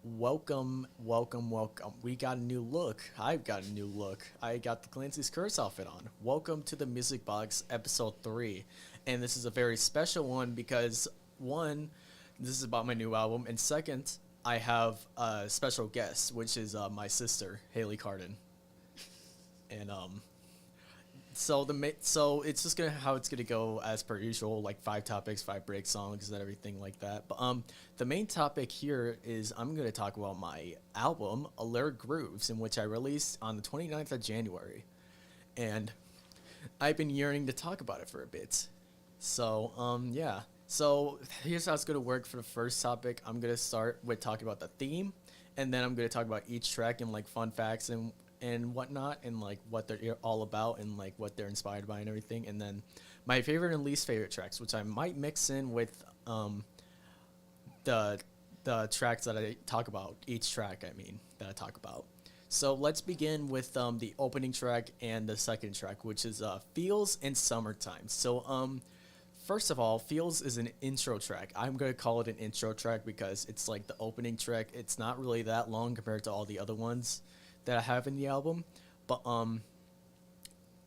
Welcome, welcome, welcome. We got a new look. I've got a new look. I got the Clancy's Curse outfit on. Welcome to the Music Box episode 3. And this is a very special one because, one, this is about my new album, and second, I have a special guest, which is my sister, Haley Carden. And so it's just gonna how it's gonna go as per usual, like five topics, five break songs, and everything like that. But the main topic here is I'm gonna talk about my album, Alert Grooves, in which I released on the 29th of January, and I've been yearning to talk about it for a bit. So yeah. So here's how it's gonna work for the first topic. I'm gonna start with talking about the theme, and then I'm gonna talk about each track and like fun facts and whatnot, and like what they're all about and like what they're inspired by and everything. And then my favorite and least favorite tracks, which I might mix in with the tracks that I talk about. Each track, I mean, that I talk about. So let's begin with the opening track and the second track, which is "Feels" in "Summertime." So first of all, "Feels" is an intro track. I'm gonna call it an intro track because it's like the opening track. It's not really that long compared to all the other ones that I have in the album. But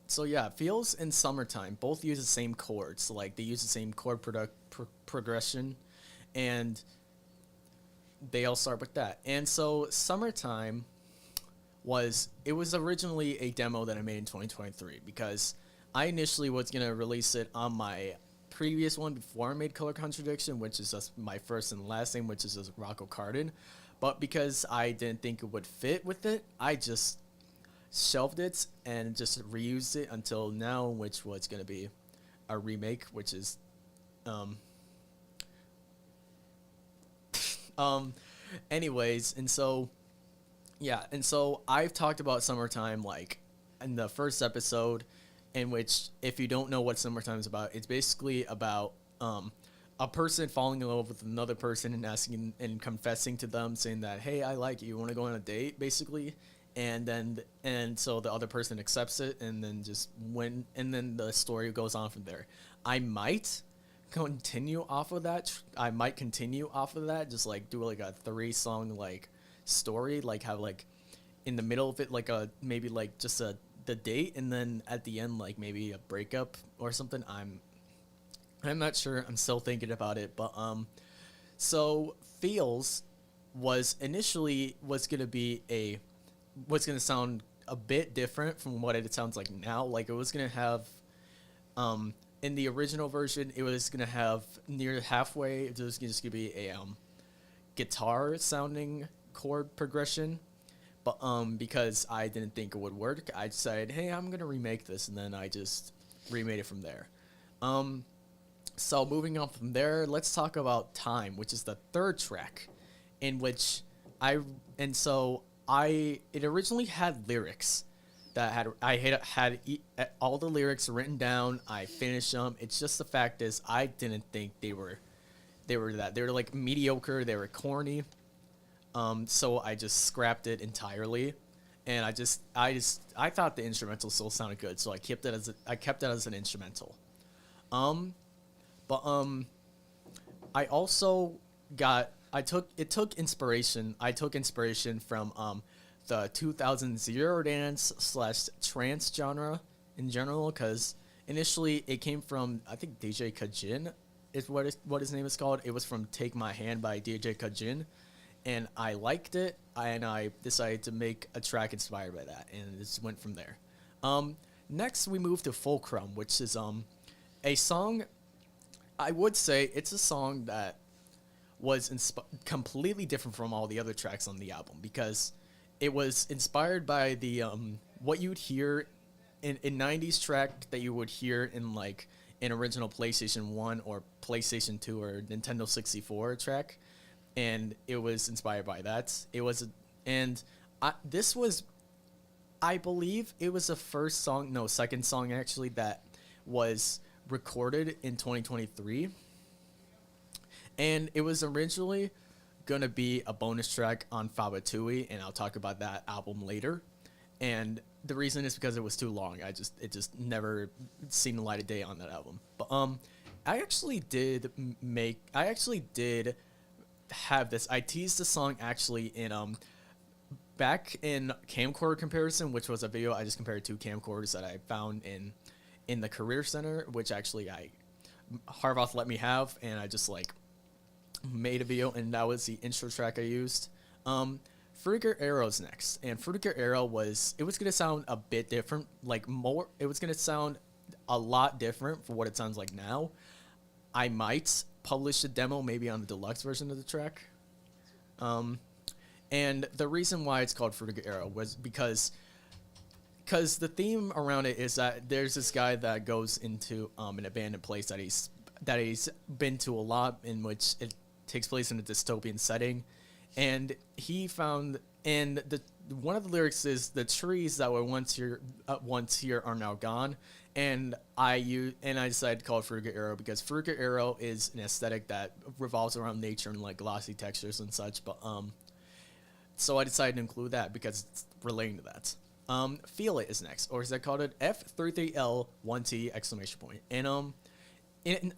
so yeah, "Feels" and "Summertime" both use the same chords. Like they use the same chord progression, and they all start with that. And so "Summertime" was originally a demo that I made in 2023 because I initially was gonna release it on my previous one before I made Color Contradiction, which is just my first and last name, which is just Rocco Carden. But because I didn't think it would fit with it, I just shelved it and just reused it until now, which was going to be a remake, which is um um anyways. And so yeah, and so I've talked about "Summertime" like in the first episode, in which, if you don't know what "Summertime" is about, it's basically about a person falling in love with another person and asking and confessing to them, saying that, "Hey, I like you. Want to go on a date?" Basically, and so the other person accepts it, and then just when and then the story goes on from there. I might continue off of that. I might continue off of that. Just like do like a 3 song like story, like have like in the middle of it like a maybe like just a the date, and then at the end like maybe a breakup or something. I'm not sure. I'm still thinking about it, but so "Feels" was gonna be a was gonna sound a bit different from what it sounds like now. Like it was gonna have in the original version, it was gonna have near halfway. It was just gonna be a guitar sounding chord progression, but because I didn't think it would work, I decided, hey, I'm gonna remake this, and then I just remade it from there. Um, so moving on from there, let's talk about "Time," which is the third track, in which I and so I it originally had lyrics that all the lyrics written down. I finished them. It's just the fact is I didn't think they were like mediocre. They were corny. So I just scrapped it entirely, and I thought the instrumental still sounded good, so I kept it as an instrumental. Um, but I also got I took inspiration from the 2000 zero dance slash trance genre in general, because initially it came from, I think, DJ Kajin is what his name is called. It was from "Take My Hand" by DJ Kajin, and I liked it, and I decided to make a track inspired by that, and it just went from there. Um, Next we move to "Fulcrum," which is a song. I would say it's a song that was completely different from all the other tracks on the album because it was inspired by the what you'd hear in 90s track that you would hear in like an original PlayStation 1 or PlayStation 2 or Nintendo 64 track, and it was inspired by that. And this was, I believe it was the first song, no, second song actually, that was recorded in 2023, and it was originally gonna be a bonus track on Fabatui, and I'll talk about that album later. And the reason is because it was too long. It just never seen the light of day on that album. But I actually did have this. I teased the song actually in back in camcorder comparison, which was a video I just compared two camcorders that I found in the career center, which actually I Harvoth let me have, and I just like made a video, and that was the intro track I used. Fruitiger Arrow's next, and Fruitiger Arrow was gonna sound a bit different, it was gonna sound a lot different for what it sounds like now. I might publish the demo maybe on the deluxe version of the track. And the reason why it's called Fruitiger Arrow was because the theme around it is that there's this guy that goes into an abandoned place that he's been to a lot, in which it takes place in a dystopian setting, and he found, and one of the lyrics is, the trees that were once here are now gone, and I decided to call it Fruitiger Arrow because Fruitiger Arrow is an aesthetic that revolves around nature and like glossy textures and such, but so I decided to include that because it's relating to that. Feel It is next, or as I called it, F33L1T exclamation point. And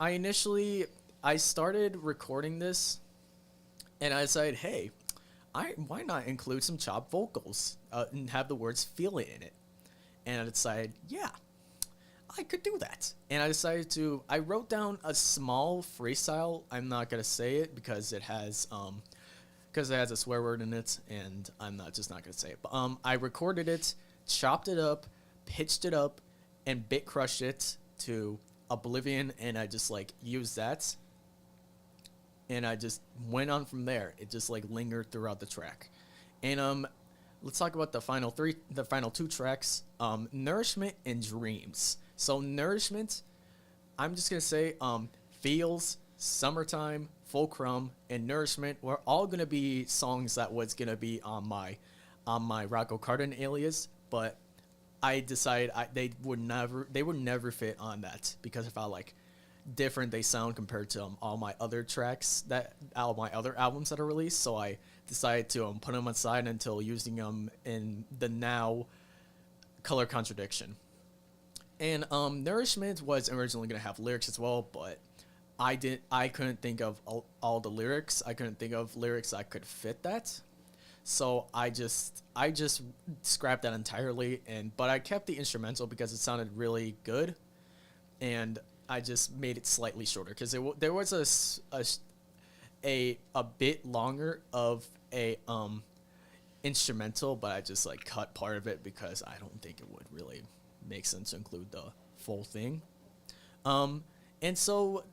I started recording this, and I decided, hey, why not include some chopped vocals and have the words "feel it" in it? And I decided, yeah, I could do that. And I wrote down a small freestyle. I'm not gonna say it because it has a swear word in it, and I'm not gonna say it. But I recorded it, chopped it up, pitched it up, and bit crushed it to oblivion, and I just like used that, and I just went on from there. It just like lingered throughout the track. And let's talk about the final two tracks, Nourishment and Dreams. So Nourishment, I'm just gonna say Feels, Summertime, Fulcrum, and Nourishment were all gonna be songs that was gonna be on my Rocco Carden alias, but I decided they would never fit on that because of how like different they sound compared to all my other albums that are released. So I decided to put them aside until using them in the now Color Contradiction. And Nourishment was originally gonna have lyrics as well, but I couldn't think of all the lyrics. I couldn't think of lyrics that could fit that. So I just scrapped that entirely, but I kept the instrumental because it sounded really good, and I just made it slightly shorter because there was a bit longer of a instrumental, but I just like cut part of it because I don't think it would really make sense to include the full thing. And so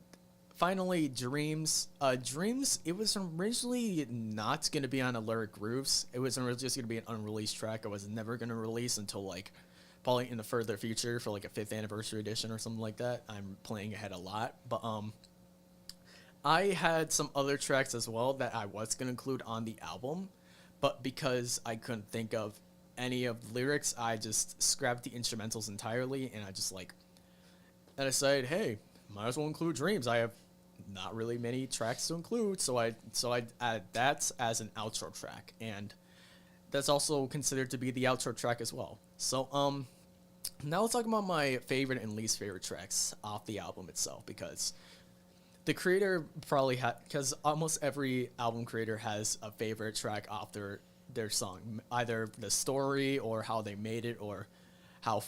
finally, Dreams. Dreams, it was originally not going to be on Lyric Grooves. It was originally just going to be an unreleased track. I was never going to release until like probably in the further future for like a 5th anniversary edition or something like that. I'm playing ahead a lot. But I had some other tracks as well that I was going to include on the album. But because I couldn't think of any of the lyrics, I just scrapped the instrumentals entirely. And I just like, and I decided, hey, might as well include Dreams. I have not really many tracks to include, so I added that as an outro track, and that's also considered to be the outro track as well. So now let's talk about my favorite and least favorite tracks off the album itself, because the creator probably had, because almost every album creator has a favorite track off their song, either the story or how they made it or how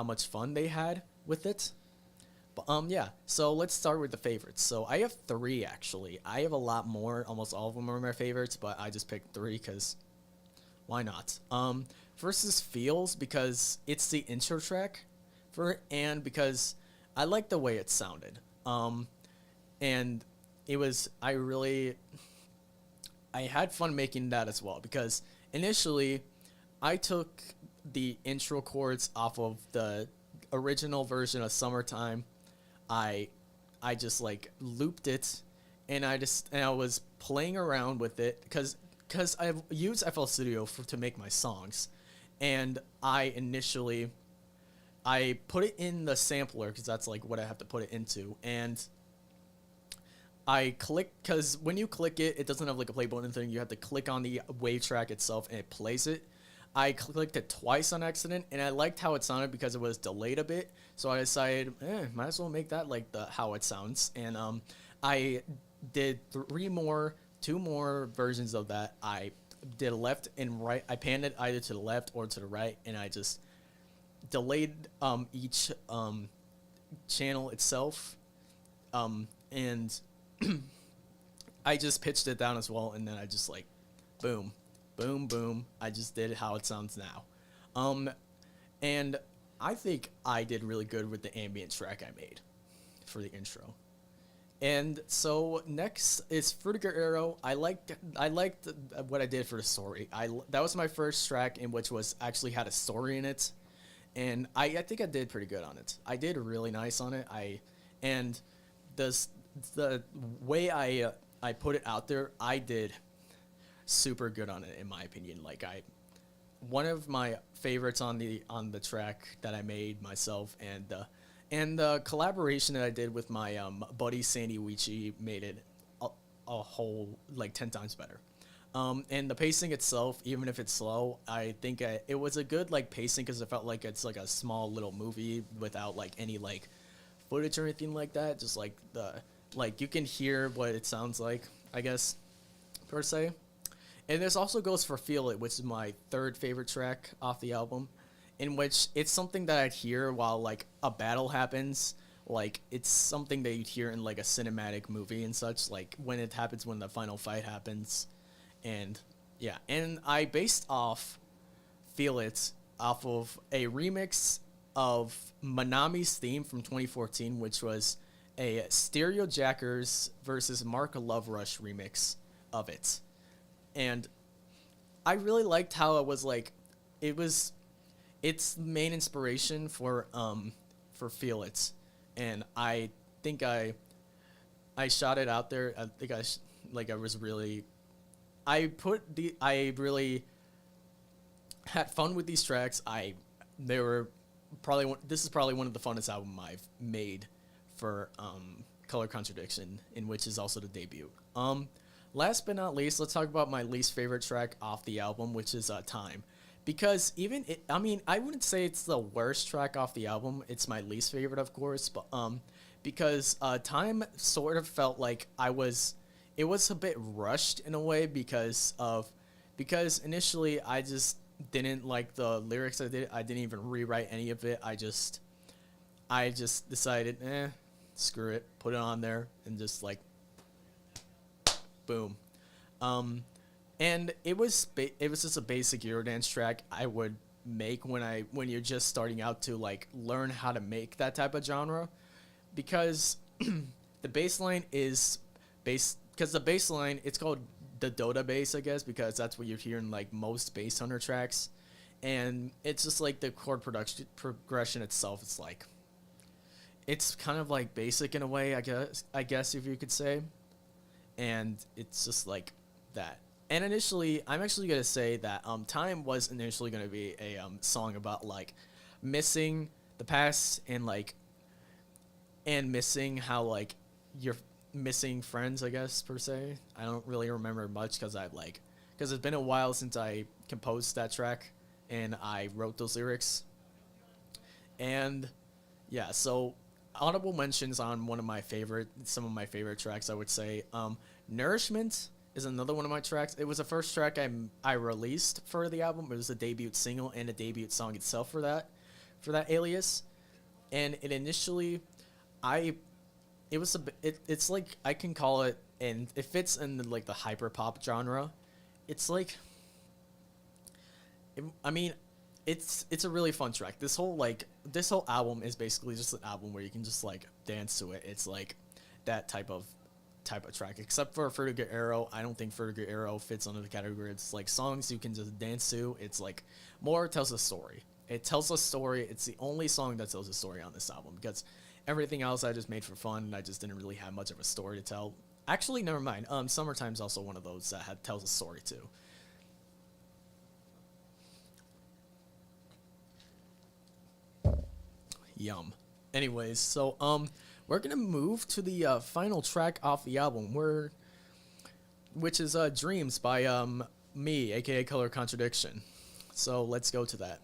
much fun they had with it. But yeah, so let's start with the favorites. So I have 3 actually. I have a lot more. Almost all of them are my favorites, but I just picked 3 because why not? First is Feels, because it's the intro track for it, and because I like the way it sounded. And it was I had fun making that as well, because initially I took the intro chords off of the original version of Summertime. I just like looped it, and I was playing around with it because I've used FL Studio to make my songs, and I put it in the sampler because that's like what I have to put it into, and I click, because when you click it doesn't have like a play button thing. You have to click on the wave track itself and it plays it. I clicked it twice on accident, and I liked how it sounded because it was delayed a bit. So I decided, might as well make that like how it sounds. And I did 3 more two more versions of that. I did left and right. I panned it either to the left or to the right, and I just delayed each channel itself, and I just pitched it down as well, and then I just like, boom, boom, boom. I just did it how it sounds now, and I think I did really good with the ambient track I made for the intro. And so next is Fruitiger Arrow. I liked what I did for the story. That was my first track in which was actually had a story in it, and I think I did pretty good on it. I did really nice on it. And the the way I put it out there, I did super good on it in my opinion. Like I one of my favorites on the track that I made myself, and the collaboration that I did with my buddy Sandy Weechi made it a whole like 10 times better. And the pacing itself, even if it's slow, I think it was a good like pacing because it felt like it's like a small little movie without like any like footage or anything like that. Just like the like you can hear what it sounds like, I guess, per se. And this also goes for Feel It, which is my third favorite track off the album, in which it's something that I'd hear while like a battle happens. Like it's something that you'd hear in like a cinematic movie and such, like when it happens when the final fight happens. And yeah, and I based off Feel It off of a remix of Manami's theme from 2014, which was a Stereo Jackers versus Mark Love Rush remix of it. And I really liked how it was like it was its main inspiration for Feel It, and I think I shot it out there. I think like I was really I really had fun with these tracks. They were this is probably one of the funnest album I've made for Color Contradiction, in which is also the debut. Last but not least, let's talk about my least favorite track off the album, which is Time. Because I mean, I wouldn't say it's the worst track off the album. It's my least favorite, of course, but because Time sort of felt like it was a bit rushed in a way because initially I just didn't like the lyrics. I didn't even rewrite any of it. I just decided, screw it, put it on there, and just like boom. And it was just a basic Eurodance track I would make when you're just starting out to like learn how to make that type of genre, because the bass line is because the bass line, it's called the Dota bass, I guess, because that's what you hear in like most bass hunter tracks, and it's just like the chord production progression itself. It's like it's kind of like basic in a way, I guess if you could say, and it's just like that. And initially, I'm actually gonna say that Time was initially gonna be a song about like missing the past and missing how like you're missing friends, I guess, per se. I don't really remember much because it's been a while since I composed that track and I wrote those lyrics. And yeah, so honorable mentions on some of my favorite tracks, I would say. Nourishment is another one of my tracks. It was the first track I released for the album. It was a debut single and a debut song itself for that alias. And it initially, I it was it's like I can call it, and it fits in like the hyper pop genre. It's like I mean, it's a really fun track. This whole album is basically just an album where you can just like dance to it. It's like that type of track. Except for Vertigo Arrow, I don't think Vertigo Arrow fits under the category. It's like songs you can just dance to. It's like more tells a story. It tells a story. It's the only song that tells a story on this album, because everything else I just made for fun, and I just didn't really have much of a story to tell. Actually, never mind. Summertime's also one of those that tells a story too. Yum. Anyways, so we're gonna move to the final track off the album, which is Dreams by me, aka Color Contradiction. So let's go to that.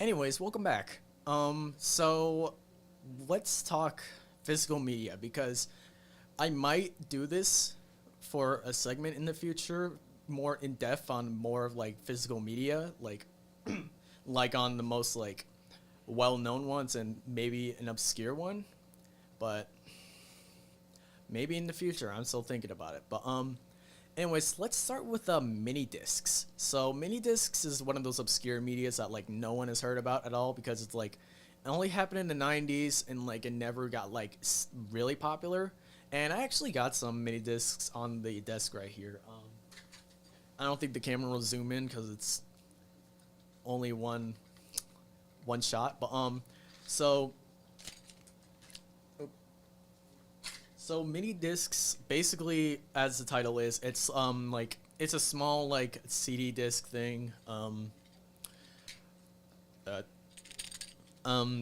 Anyways, welcome back. So let's talk physical media because I might do this for a segment in the future, more in depth on more of like physical media, like on the most like well-known ones and maybe an obscure one, but maybe in the future. I'm still thinking about it. But anyways, let's start with mini discs. So mini discs is one of those obscure medias that like no one has heard about at all because it's like it only happened in the 90s and like it never got like really popular. And I actually got some mini discs on the desk right here. I don't think the camera will zoom in because it's only one shot. But so so mini discs basically, as the title is, it's like it's a small like CD disc thing. Uh,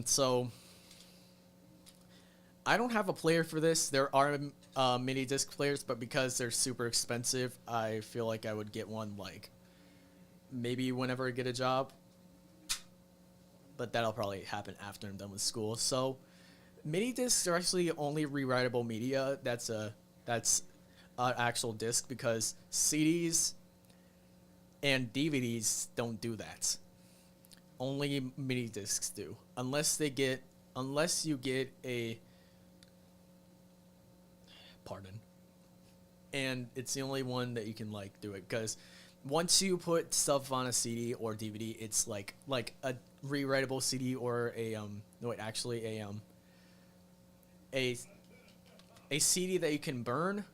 so I don't have a player for this. There are mini disc players, but because they're super expensive, I feel like I would get one like maybe whenever I get a job. But that'll probably happen after I'm done with school. So mini discs are actually only rewritable media. That's an actual disc because CDs and DVDs don't do that. Only mini discs do, unless you get a pardon, and it's the only one that you can like do it because once you put stuff on a CD or DVD, it's like a rewritable CD or a no wait actually a CD that you can burn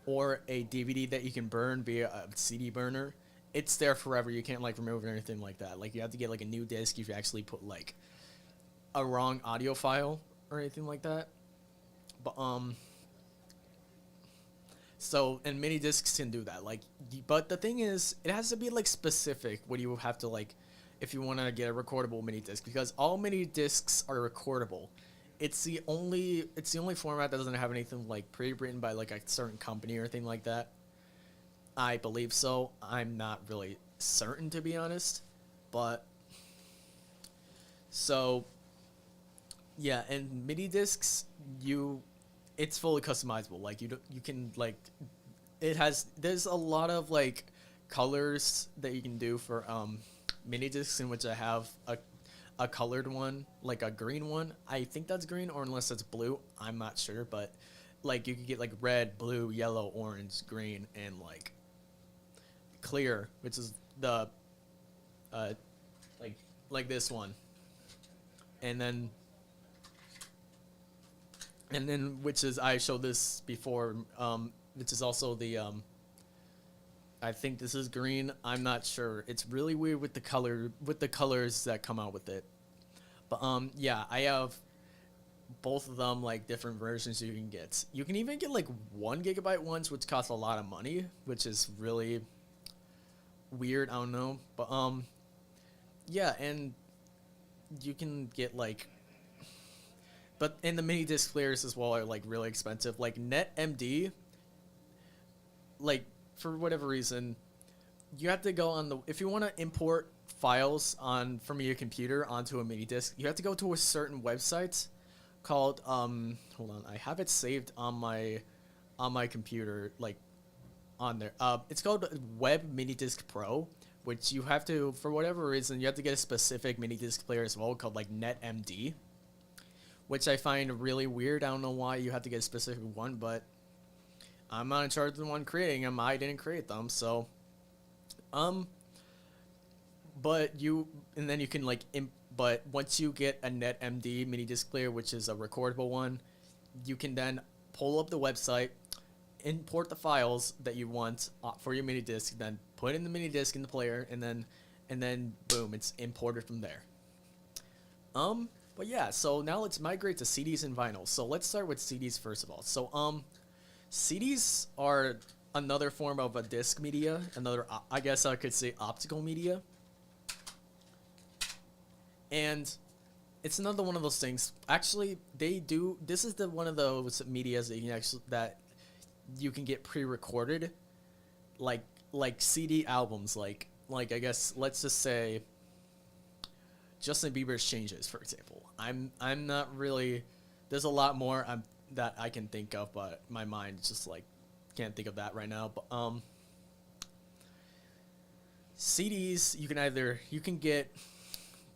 or a DVD that you can burn via a CD burner. It's there forever. You can't like remove it or anything like that. Like you have to get like a new disc if you actually put like a wrong audio file or anything like that. But so and mini discs can do that. Like, but the thing is, it has to be like specific. What you have to like, if you want to get a recordable mini disc, because all mini discs are recordable. It's the only format that doesn't have anything like pre-written by like a certain company or anything like that. I believe so. I'm not really certain, to be honest, but so yeah, and mini discs, it's fully customizable. Like you can like, there's a lot of like colors that you can do for mini discs, in which I have a colored one, like a green one. I think that's green, or unless it's blue, I'm not sure. But like you could get like red, blue, yellow, orange, green, and like clear, which is the uh like this one, and then which is I showed this before, which is also the I think this is green. I'm not sure. It's really weird with the colors that come out with it. But yeah, I have both of them, like different versions you can get. You can even get like 1 GB ones, which cost a lot of money, which is really weird. I don't know, but yeah, and you can get like, but and the mini disc players as well are like really expensive. Like NetMD, like for whatever reason, you have to go on the, if you want to import files on from your computer onto a mini disc, you have to go to a certain website called hold on, I have it saved on my computer, like on there. It's called Web Mini Disc Pro, which you have to, for whatever reason, you have to get a specific mini disc player as well called like NetMD, which I find really weird. I don't know why you have to get a specific one, but I'm not in charge of the one creating them. I didn't create them, so but then you can like but once you get a NetMD mini disc player, which is a recordable one, you can then pull up the website, import the files that you want for your mini disc, then put in the mini disc in the player, and then boom, it's imported from there. But yeah, so now let's migrate to CDs and vinyl. So let's start with CDs first of all. So CDs are another form of a disc media, another, I guess I could say, optical media. And it's another one of those things. Actually, this is one of those medias that you can get pre-recorded, like CD albums, like I guess let's just say Justin Bieber's changes, for example. I'm not really. There's a lot more that I can think of, but my mind just like can't think of that right now. But CDs you can get.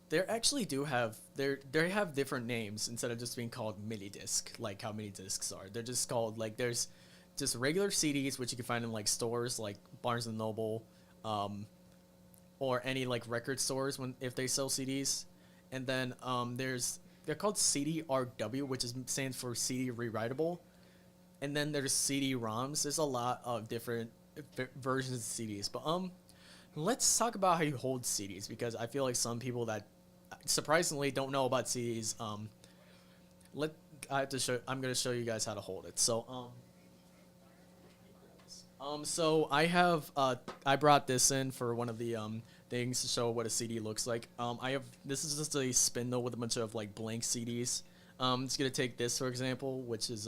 They actually do have they have different names instead of just being called mini disc, like how mini discs are. They're just called like there's just regular CDs which you can find in like stores like Barnes and Noble, or any like record stores when if they sell CDs, and then they're called CD-RW, which stands for CD rewritable, and then there's CD-ROMs. There's a lot of different versions of CDs, but let's talk about how you hold CDs because I feel like some people that surprisingly don't know about CDs. Let I have to show. I'm gonna show you guys how to hold it. So I have I brought this in for one of the things to show what a CD looks like. I have this is just a spindle with a bunch of like blank CDs. I'm just gonna take this for example, which is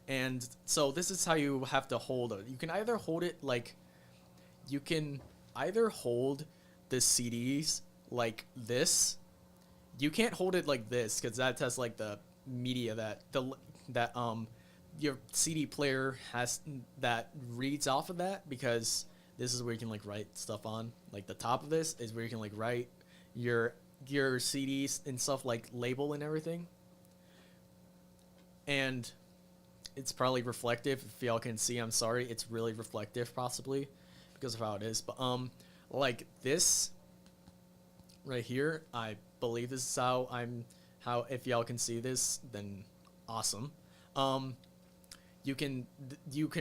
and so this is how you have to hold it. You can either hold it like you can either hold the CDs like this. You can't hold it like this because that has like the media that your CD player has that reads off of that, because this is where you can like write stuff on. Like the top of this is where you can like write your CDs and stuff, like label and everything. And it's probably reflective. If y'all can see, I'm sorry, it's really reflective possibly because of how it is. But like this right here, I believe this is how if y'all can see this, then awesome. You can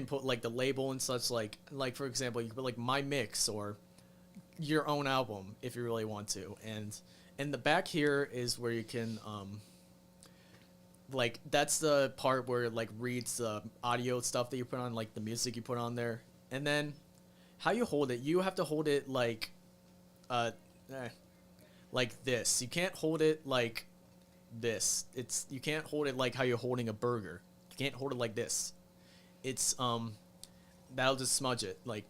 put like the label and such, like for example you can put like my mix or your own album if you really want to, and in the back here is where you can like that's the part where it like reads the audio stuff that you put on, like the music you put on there. And then how you hold it, you have to hold it like like this. You can't hold it like this. You can't hold it like how you're holding a burger. You can't hold it like this. It's that'll just smudge it, like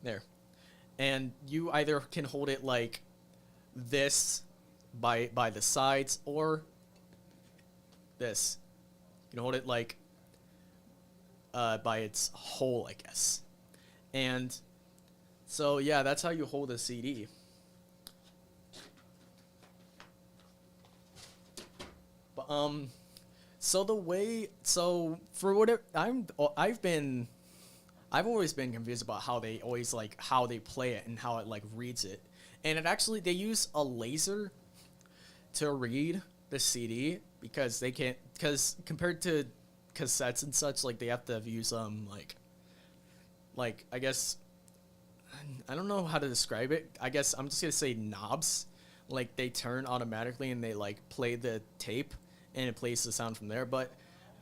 there. And you either can hold it like this by the sides, or this. You can hold it like by its whole, I guess. And so yeah, that's how you hold a CD. But so for whatever I've always been confused about how they play it and how it like reads it. And it actually, they use a laser to read the CD because compared to cassettes and such, like they have to use like I guess I don't know how to describe it. I guess I'm just gonna say knobs. Like they turn automatically and they like play the tape and it plays the sound from there. But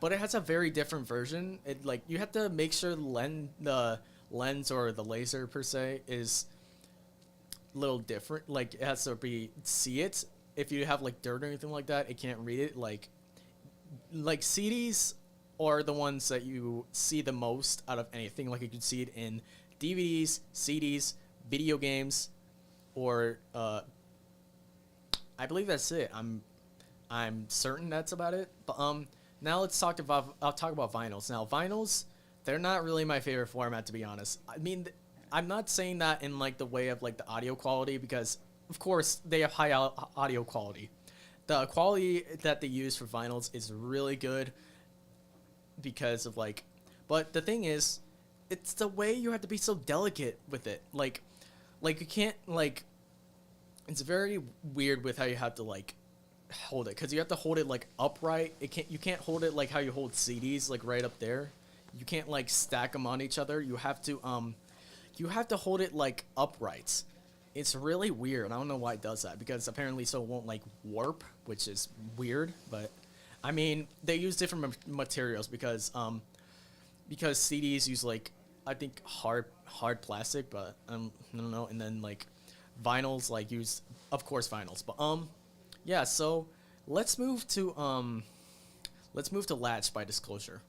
it has a very different version. It like you have to make sure the lens or the laser per se is a little different. Like it has to see it. If you have like dirt or anything like that, it can't read it. Like CDs are the ones that you see the most out of anything. Like you can see it in DVDs, CDs, video games, or I believe that's it. I'm certain that's about it. But now I'll talk about vinyls. Now vinyls, they're not really my favorite format, to be honest. I mean, I'm not saying that in like the way of like the audio quality, because of course they have high audio quality. The quality that they use for vinyls is really good because of like, but the thing is, it's the way you have to be so delicate with it. Like you can't like, it's very weird with how you have to like hold it, because you have to hold it like upright. You can't hold it like how you hold CDs, like right up there. You can't like stack them on each other. You have to hold it like upright. It's really weird. I don't know why it does that, because apparently so it won't like warp, which is weird. But I mean, they use different materials because CDs use like, I think hard plastic, but I don't know. And then like vinyls like use, of course, vinyls. But yeah. So let's move to Latch by Disclosure.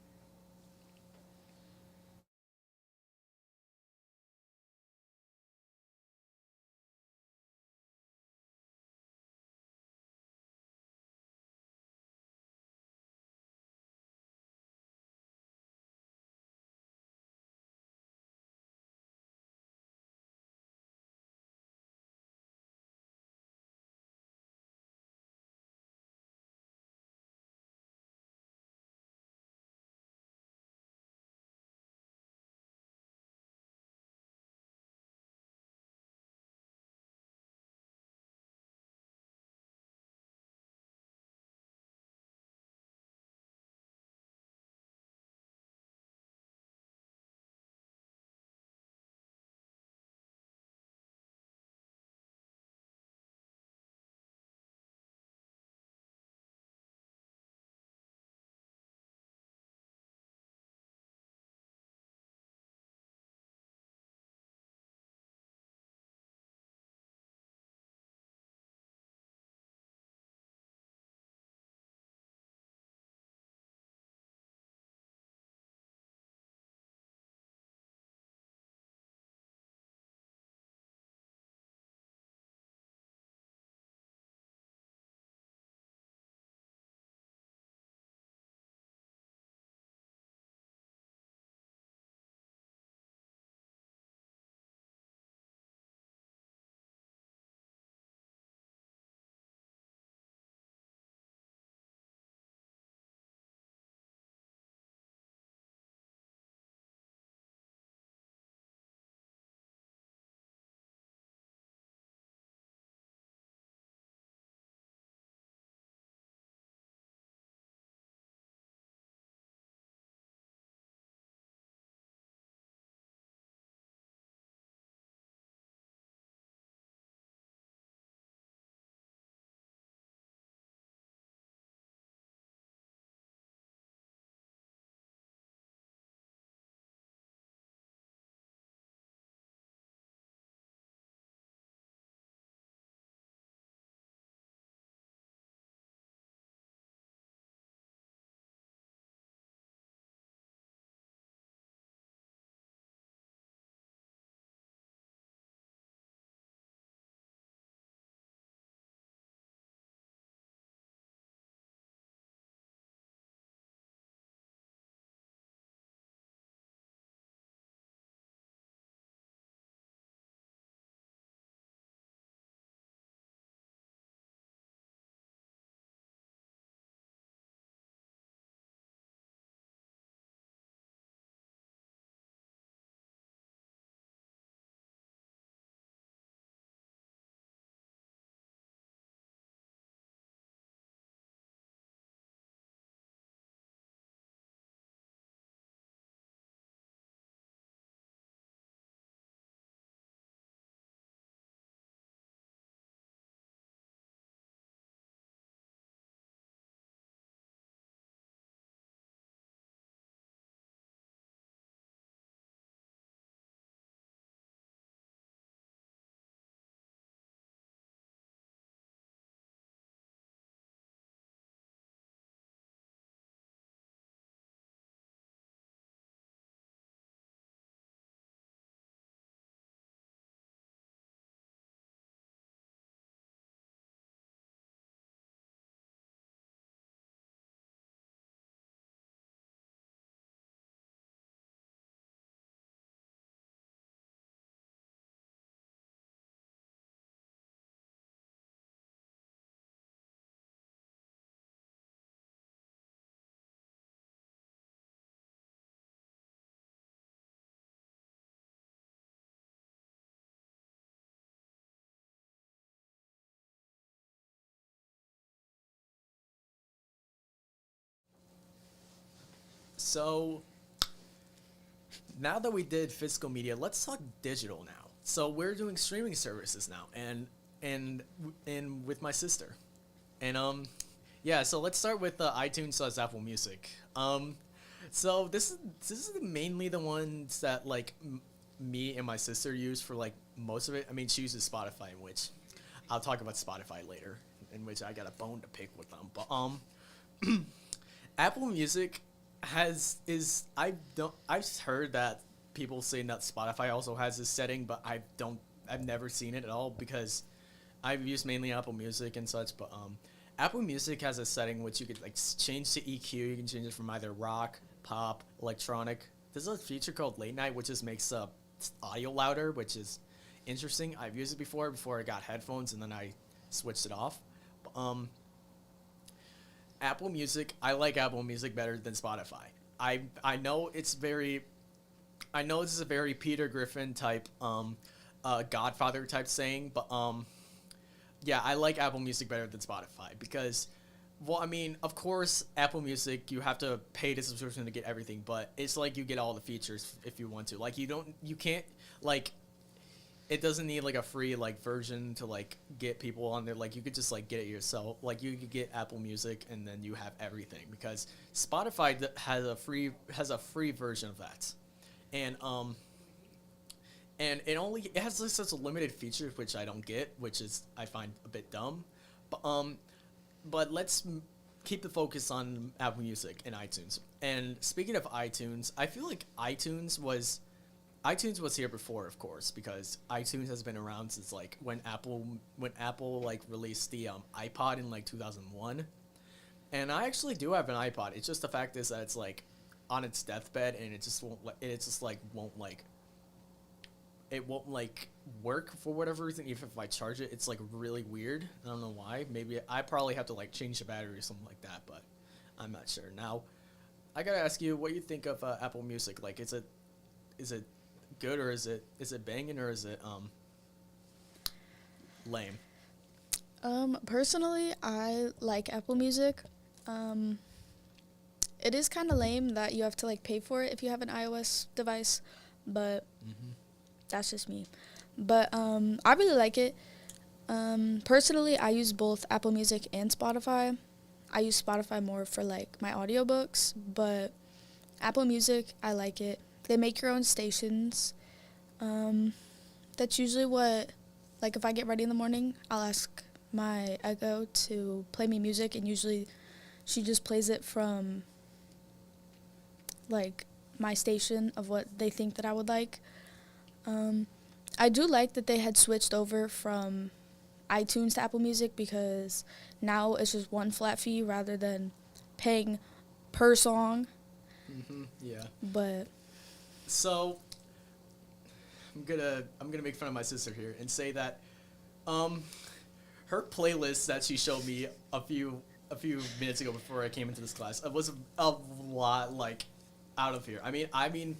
So now that we did physical media, let's talk digital now. So we're doing streaming services now, and with my sister, and yeah. So let's start with iTunes slash Apple Music. So this is mainly the ones that like me and my sister use for like most of it. I mean, she uses Spotify, in which I'll talk about Spotify later, in which I got a bone to pick with them. But Apple Music I've heard that people saying that Spotify also has this setting, but I've never seen it at all because I've used mainly Apple Music and such. But Apple Music has a setting which you could like change to EQ. You can change it from either rock, pop, electronic. There's a feature called Late Night, which just makes audio louder, which is interesting. I've used it before I got headphones, and then I switched it off. Apple Music, I like Apple Music better than Spotify. I know this is a very Peter Griffin type, Godfather type saying, but yeah, I like Apple Music better than Spotify because, well, I mean, of course, Apple Music, you have to pay the subscription to get everything, but it's like you get all the features if you want to. Like, you can't, like, it doesn't need, like, a free, like, version to, like, get people on there. Like, you could just, like, get it yourself. Like, you could get Apple Music, and then you have everything. Because Spotify has a free version of that. And it has, like, such a limited feature, which I don't get, which is, I find a bit dumb. But let's keep the focus on Apple Music and iTunes. And speaking of iTunes, I feel like iTunes was here before, of course, because iTunes has been around since like when Apple like released the iPod in like 2001. And I actually do have an iPod. It's just the fact is that it's like on its deathbed, and it won't work for whatever reason. Even if I charge it, it's like really weird. I don't know why. Maybe I probably have to like change the battery or something like that, but I'm not sure. Now, I gotta ask you, what you think of Apple Music? Like, is it good, or is it banging, or is it lame? Personally, I like Apple Music. It is kind of lame that you have to like pay for it if you have an iOS device, but that's just me. But I really like it. Personally, I use both Apple Music and Spotify. I use Spotify more for like my audiobooks, but Apple Music, I like it. They make your own stations. That's usually what, like, if I get ready in the morning, I'll ask my Echo to play me music, and usually she just plays it from, like, my station of what they think that I would like. I do like that they had switched over from iTunes to Apple Music, because now it's just one flat fee rather than paying per song. Yeah. But so I'm gonna make fun of my sister here and say that her playlist that she showed me a few minutes ago before I came into this class was a lot like out of here. I mean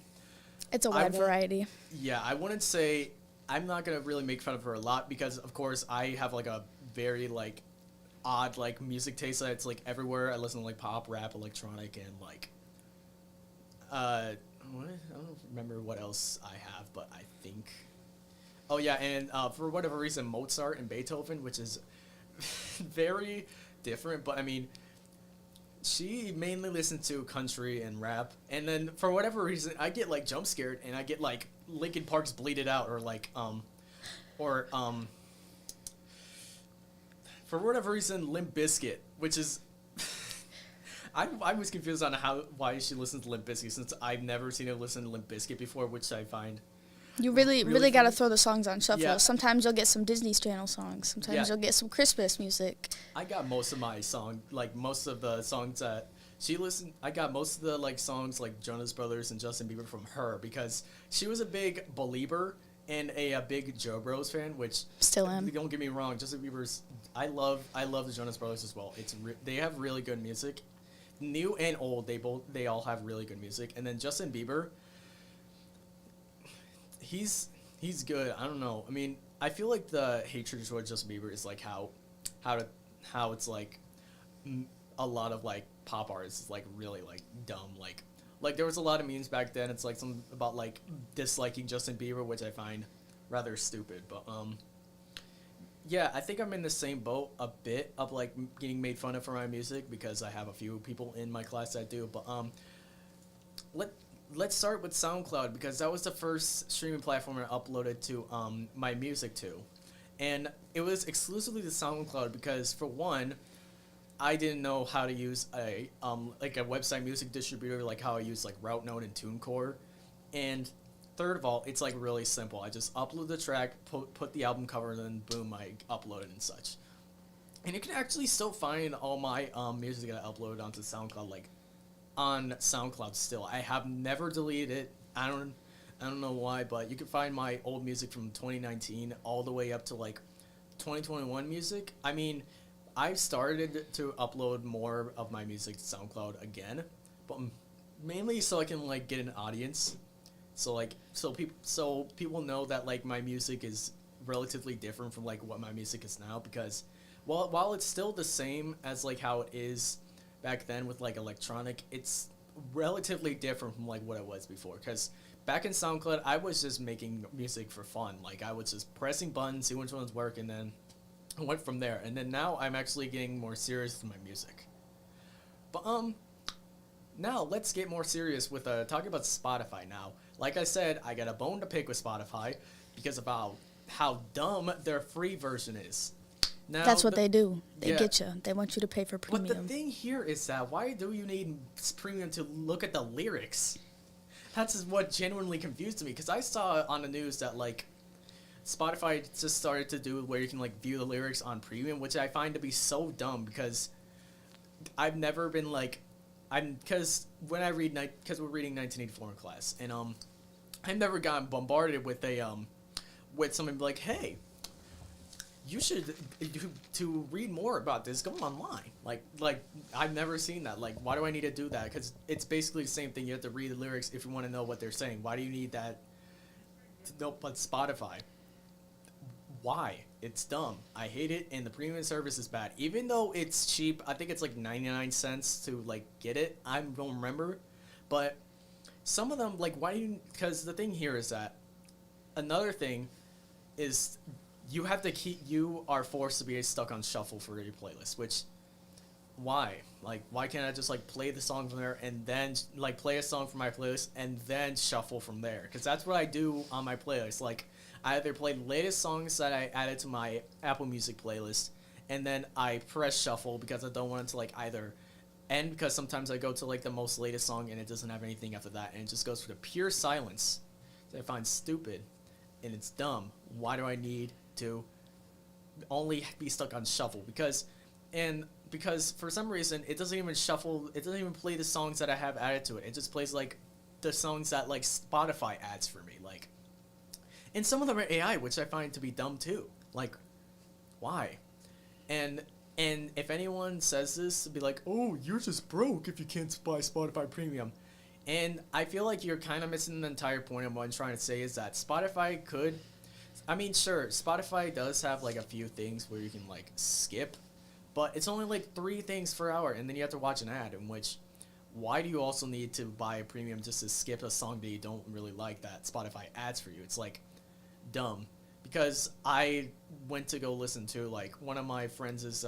it's a wide variety. Yeah, I wouldn't say, I'm not gonna really make fun of her a lot, because of course I have like a very like odd like music taste that's like everywhere. I listen to like pop, rap, electronic, and like I don't remember what else I have, but I think, oh yeah, and for whatever reason, Mozart and Beethoven, which is very different, but I mean, she mainly listened to country and rap, and then for whatever reason, I get like jump scared, and I get like Linkin Park's "Bleed It Out," or like for whatever reason, Limp Bizkit, which is I was confused on why she listens to Limp Bizkit, since I've never seen her listen to Limp Bizkit before, which I find You really got to throw the songs on shuffle. Yeah. Sometimes you'll get some Disney Channel songs. Sometimes you'll get some Christmas music. I got most of most of the songs that she listened. I got most of the like songs like Jonas Brothers and Justin Bieber from her, because she was a big Belieber and a big Joe Bros fan, which Still am. Don't get me wrong, Justin Bieber's. I love the Jonas Brothers as well. They have really good music, new and old. They all have really good music, and then Justin Bieber. He's good. I don't know. I mean, I feel like the hatred toward Justin Bieber is like how it's like a lot of like pop artists is like really like dumb. Like Like there was a lot of memes back then. It's like some about like disliking Justin Bieber, which I find rather stupid. But yeah, I think I'm in the same boat a bit of like getting made fun of for my music because I have a few people in my class that do. But let let's start with SoundCloud because that was the first streaming platform I uploaded to my music to, and it was exclusively to SoundCloud because for one, I didn't know how to use a like a website music distributor like how I use like Route Node and TuneCore, and third of all, it's like really simple. I just upload the track, put the album cover, and then boom, I upload it and such. And you can actually still find all my music that I uploaded onto SoundCloud like on SoundCloud still. I have never deleted it. I don't know why, but you can find my old music from 2019 all the way up to like 2021 music. I mean, I've started to upload more of my music to SoundCloud again, but mainly so I can like get an audience. So people know that like my music is relatively different from like what my music is now because while it's still the same as like how it is back then with like electronic, it's relatively different from like what it was before because back in SoundCloud I was just making music for fun. Like I was just pressing buttons, see which ones work, and then I went from there. And then now I'm actually getting more serious with my music. But now let's get more serious with talking about Spotify now. Like I said, I got a bone to pick with Spotify because about how dumb their free version is. Now, That's what they do. They yeah, get you. They want you to pay for but the premium. thing here is that why do you need premium to look at the lyrics? That's what genuinely confused me because I saw on the news that like Spotify just started to do where you can like view the lyrics on premium, which I find to be so dumb because I've never been like I'm because when I read because we're reading 1984 in class and I've never gotten bombarded with a with someone be like, hey, you should to read more about this go online. Like I've never seen that. Like why do I need to do that? Because it's basically the same thing. You have to read the lyrics if you want to know what they're saying. Why do you need that to know? But Spotify, why? It's dumb. I hate it, and the premium service is bad. Even though it's cheap, I think it's like 99 cents to like get it. I don't remember, but some of them like why do you? Because the thing here is that another thing is you are forced to be stuck on shuffle for your playlist, which why? Like why can't I just like play the song from there and then like play a song from my playlist and then shuffle from there? Because that's what I do on my playlist. Like I either play the latest songs that I added to my Apple Music playlist and then I press shuffle because I don't want it to like either end because sometimes I go to like the most latest song and it doesn't have anything after that and it just goes for the pure silence that I find stupid and it's dumb. Why do I need to only be stuck on shuffle? Because for some reason it doesn't even shuffle, it doesn't even play the songs that I have added to it. It just plays like the songs that like Spotify adds for me. Like, and some of them are AI, which I find to be dumb too. Like, why? And and if anyone says this, be like, oh, you're just broke if you can't buy Spotify Premium. And I feel like you're kind of missing the entire point of what I'm trying to say is that Spotify could, I mean, sure, Spotify does have like a few things where you can like skip, but it's only like 3 things per hour, and then you have to watch an ad. In which, why do you also need to buy a premium just to skip a song that you don't really like that Spotify adds for you? It's like dumb. Because I went to go listen to like one of my friends is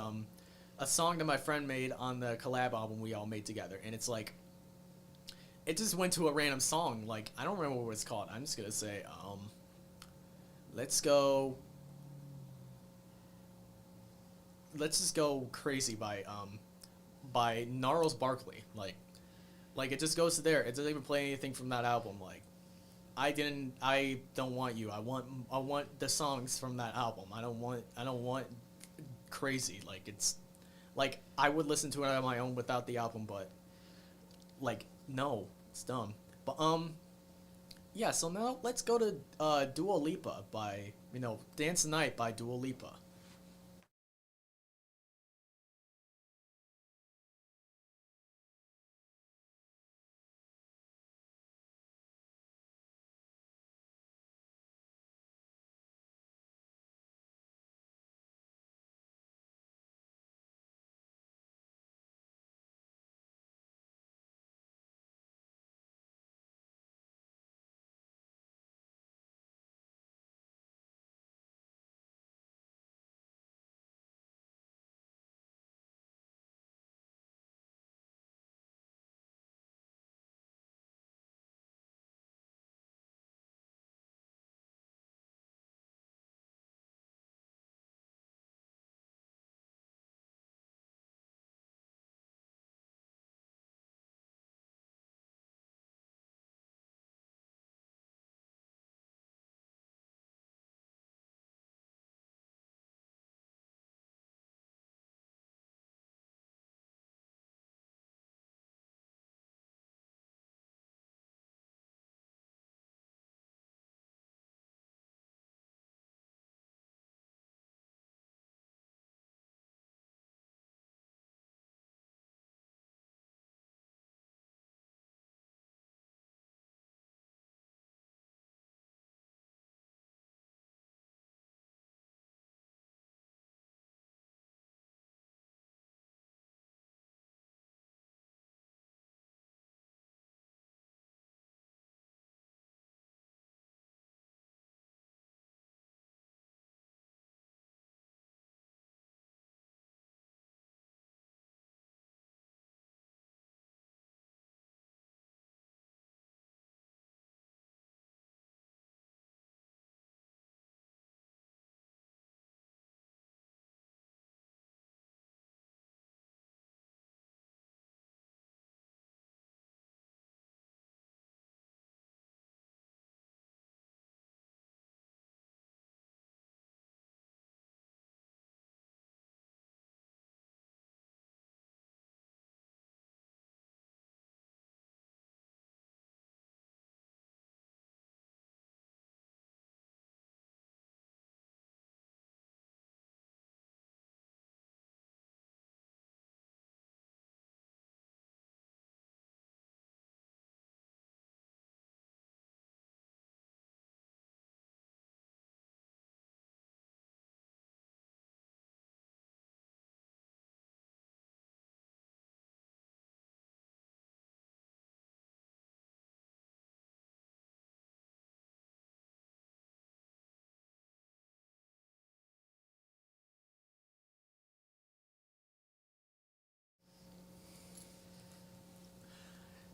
a song that my friend made on the collab album we all made together, and it's like it just went to a random song. Like I don't remember what it's called. I'm just gonna say let's go. Let's just go crazy by Gnarls Barkley. Like it just goes to there. It doesn't even play anything from that album. Like I don't want you. I want the songs from that album. I don't want crazy. Like it's like I would listen to it on my own without the album, but like no, it's dumb. But yeah, so now let's go to Dua Lipa by Dance the Night by Dua Lipa.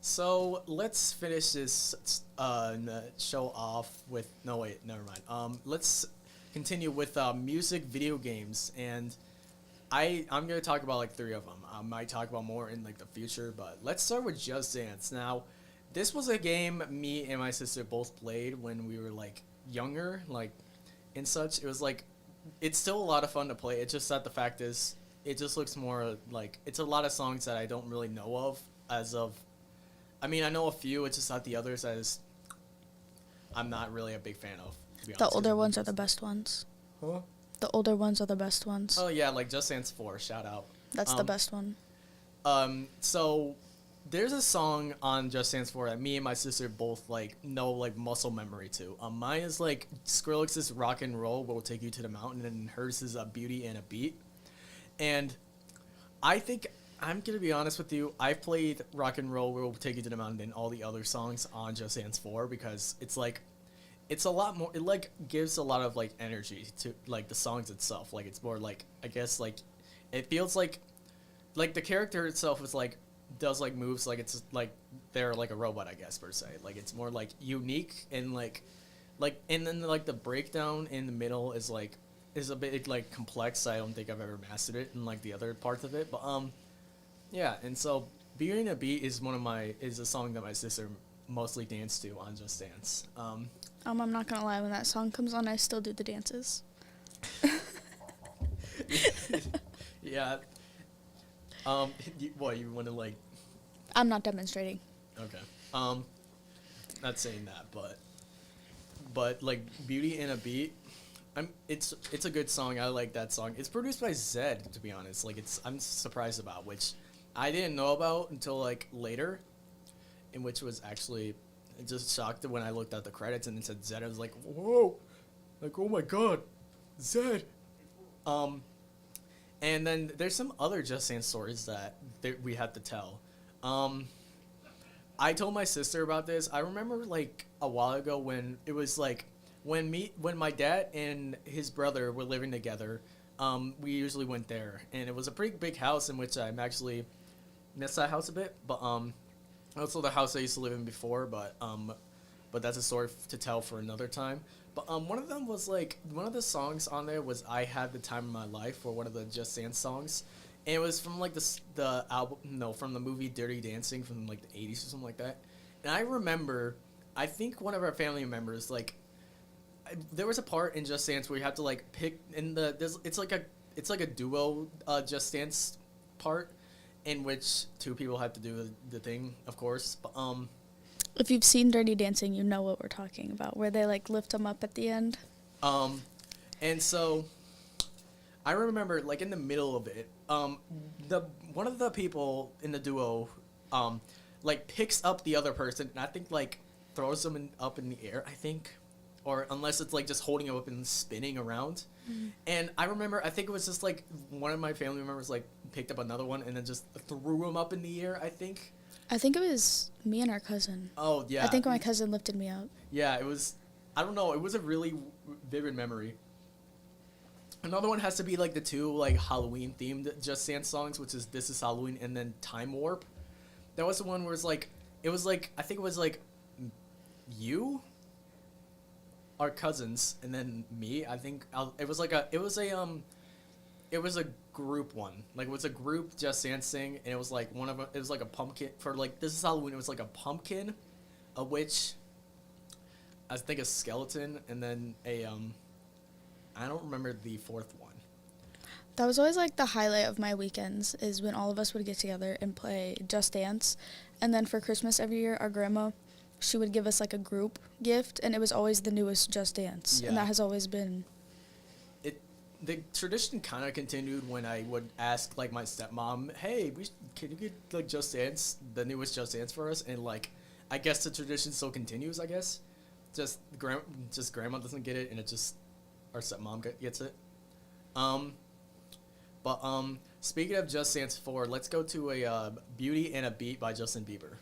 So let's finish this show off with. No, wait, never mind. Let's continue with music, video games, and I'm gonna talk about like three of them. I might talk about more in like the future, but let's start with Just Dance. Now, this was a game me and my sister both played when we were like younger, like and such. It was like it's still a lot of fun to play. It's just that the fact is, it just looks more like it's a lot of songs that I don't really know of as of. I mean, I know a few. It's just not the others as I'm not really a big fan of. To be The honest, older ones are the best ones. Huh? The older ones are the best ones. Oh yeah, like Just Dance 4. Shout out. That's the best one. So there's a song on Just Dance 4 that me and my sister both like know like muscle memory to. Mine is like Skrillex's Rock and Roll will take you to the mountain, and hers is a Beauty and a Beat. And I think I'm gonna be honest with you. I've played Rock and Roll will take you to the mountain and all the other songs on Just Dance 4 because it's like it's a lot more. It like gives a lot of like energy to like the songs itself. Like it's more like I guess like it feels like the character itself is like does like moves like it's like they're like a robot, I guess, per se. Like it's more like unique and like and then like the breakdown in the middle is a bit like complex. I don't think I've ever mastered it in like the other parts of it, but yeah. And so Beauty and a Beat is a song that my sister mostly danced to on Just Dance. I'm not gonna lie, when that song comes on, I still do the dances. Yeah. You want to like? I'm not demonstrating. Okay. Not saying that, but like Beauty and a Beat, it's a good song. I like that song. It's produced by Zed, to be honest. Like I'm surprised about, which I didn't know about until like later, in which was actually just shocked when I looked at the credits and it said Zed. I was like, whoa, like oh my god, Zed. And then there's some other Just Dance stories that we had to tell. I told my sister about this. I remember like a while ago when it was like when my dad and his brother were living together. We usually went there, and it was a pretty big house in which I'm actually miss that house a bit. But also the house I used to live in before. But that's a story to tell for another time. But one of them was like one of the songs on there was "I Had the Time of My Life" or one of the Just Dance songs, and it was from like the album from the movie Dirty Dancing from like the 80s or something like that. And I remember, I think one of our family members like there was a part in Just Dance where you have to like pick it's like a duo Just Dance part in which two people have to do the thing, of course. But If you've seen Dirty Dancing, you know what we're talking about, where they like lift them up at the end. And so I remember like in the middle of it, the one of the people in the duo, like picks up the other person and I think like throws them up in the air, I think, or unless it's like just holding them up and spinning around. Mm-hmm. And I remember, I think it was just like one of my family members like picked up another one and then just threw him up in the air, I think. I think it was me and our cousin. Oh, yeah. I think my cousin lifted me up. Yeah, it was, I don't know, it was a really vivid memory. Another one has to be like the two like Halloween themed Just Dance songs, which is This Is Halloween and then Time Warp. That was the one where it was like, I think it was like you, our cousins, and then me. I think it was a group one. Like it was a group Just Dance thing, and it was like it was like a pumpkin for like This Is Halloween. It was like a pumpkin, a witch, I think a skeleton, and then I don't remember the fourth one. That was always like the highlight of my weekends is when all of us would get together and play Just Dance. And then for Christmas every year, our grandma, she would give us like a group gift, and it was always the newest Just Dance. Yeah. And that has always been... The tradition kind of continued when I would ask like my stepmom, hey, can you get like Just Dance, the newest Just Dance for us? And like, I guess the tradition still continues, I guess. Just grandma doesn't get it, and it just... our stepmom gets it. But speaking of Just Dance 4, let's go to a Beauty and a Beat by Justin Bieber.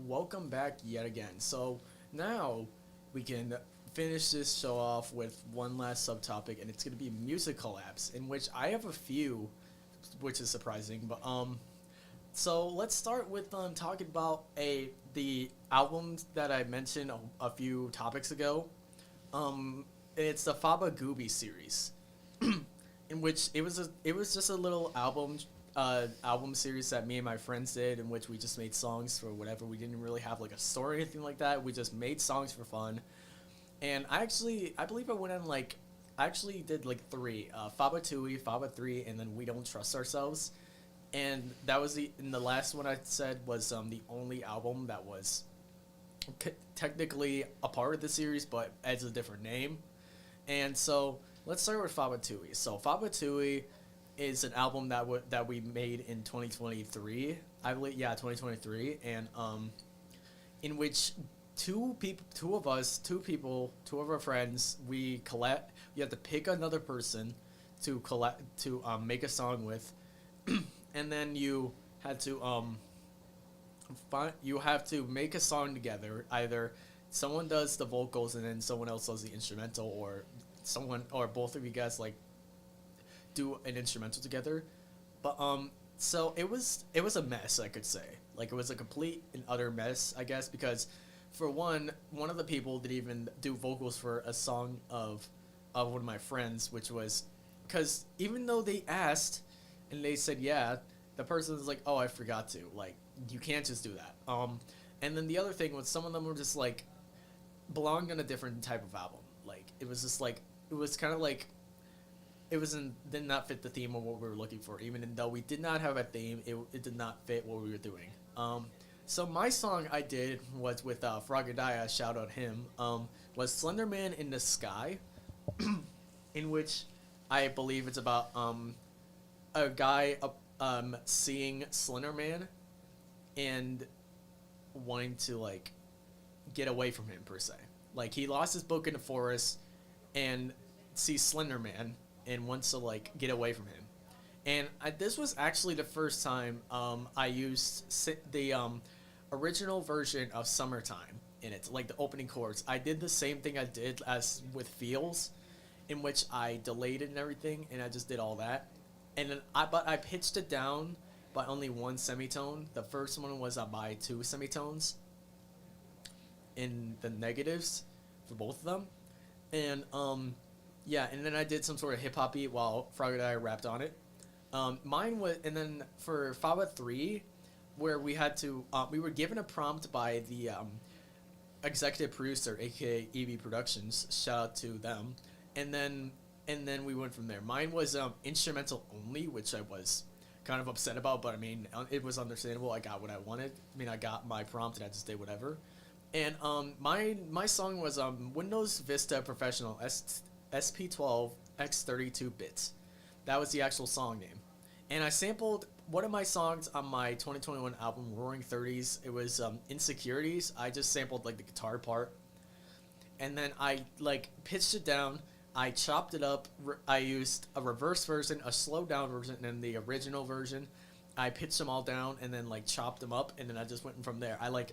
welcome back yet again. So now we can finish this show off with one last subtopic, and it's going to be music collabs, in which I have a few, which is surprising. But so let's start with talking about the albums that I mentioned a few topics ago. It's the Faba Gooby series, in which it was just a little album series that me and my friends did, in which we just made songs for whatever. We didn't really have like a story or anything like that. We just made songs for fun. And I believe I went on like, I actually did like three, Faba Tui, Faba 3, and then We Don't Trust Ourselves. And that was and the last one I said was the only album that was technically a part of the series, but as a different name. And so let's start with Faba Tui. So Faba Tui is an album that we made in 2023. I believe, yeah, 2023, and in which two of our friends, we collect. You have to pick another person to make a song with, and then you had to you have to make a song together. Either someone does the vocals and then someone else does the instrumental, or both of you guys like do an instrumental together. But so it was a mess, I could say. Like, it was a complete and utter mess, I guess, because for one of the people didn't even do vocals for a song of one of my friends, which was because even though they asked and they said yeah, the person was like, oh, I forgot to. Like, you can't just do that. And then the other thing was, some of them were just like belonged on a different type of album. Like, it was just like, it was kind of like, did not fit the theme of what we were looking for. Even though we did not have a theme, it did not fit what we were doing. So my song I did was with Fragadaya, shout out him, was Slender Man in the Sky, in which I believe it's about a guy seeing Slender Man and wanting to like get away from him, per se. Like, he lost his book in the forest and sees Slender Man and wants to like get away from him. And this was actually the first time I used the original version of Summertime in it, like the opening chords. I did the same thing I did as with Feels, in which I delayed it and everything, and I just did all that. And then I pitched it down by only one semitone. The first one was by 2 semitones in the negatives for both of them. And yeah, and then I did some sort of hip hop beat while Frog and I rapped on it. Mine was, and then for Faba 3, where we had to, we were given a prompt by the executive producer, aka EB Productions. Shout out to them. And then we went from there. Mine was instrumental only, which I was kind of upset about, but I mean, it was understandable. I got what I wanted. I mean, I got my prompt and I just did whatever. And my song was Windows Vista Professional SP12 X32 bits. That was the actual song name. And I sampled one of my songs on my 2021 album, Roaring 30s. It was Insecurities. I just sampled like the guitar part. And then I like pitched it down. I chopped it up. I used a reverse version, a slowed down version, and then the original version. I pitched them all down and then like chopped them up, and then I just went from there. I like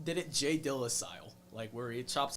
did it Jay Dilla style, like where he chops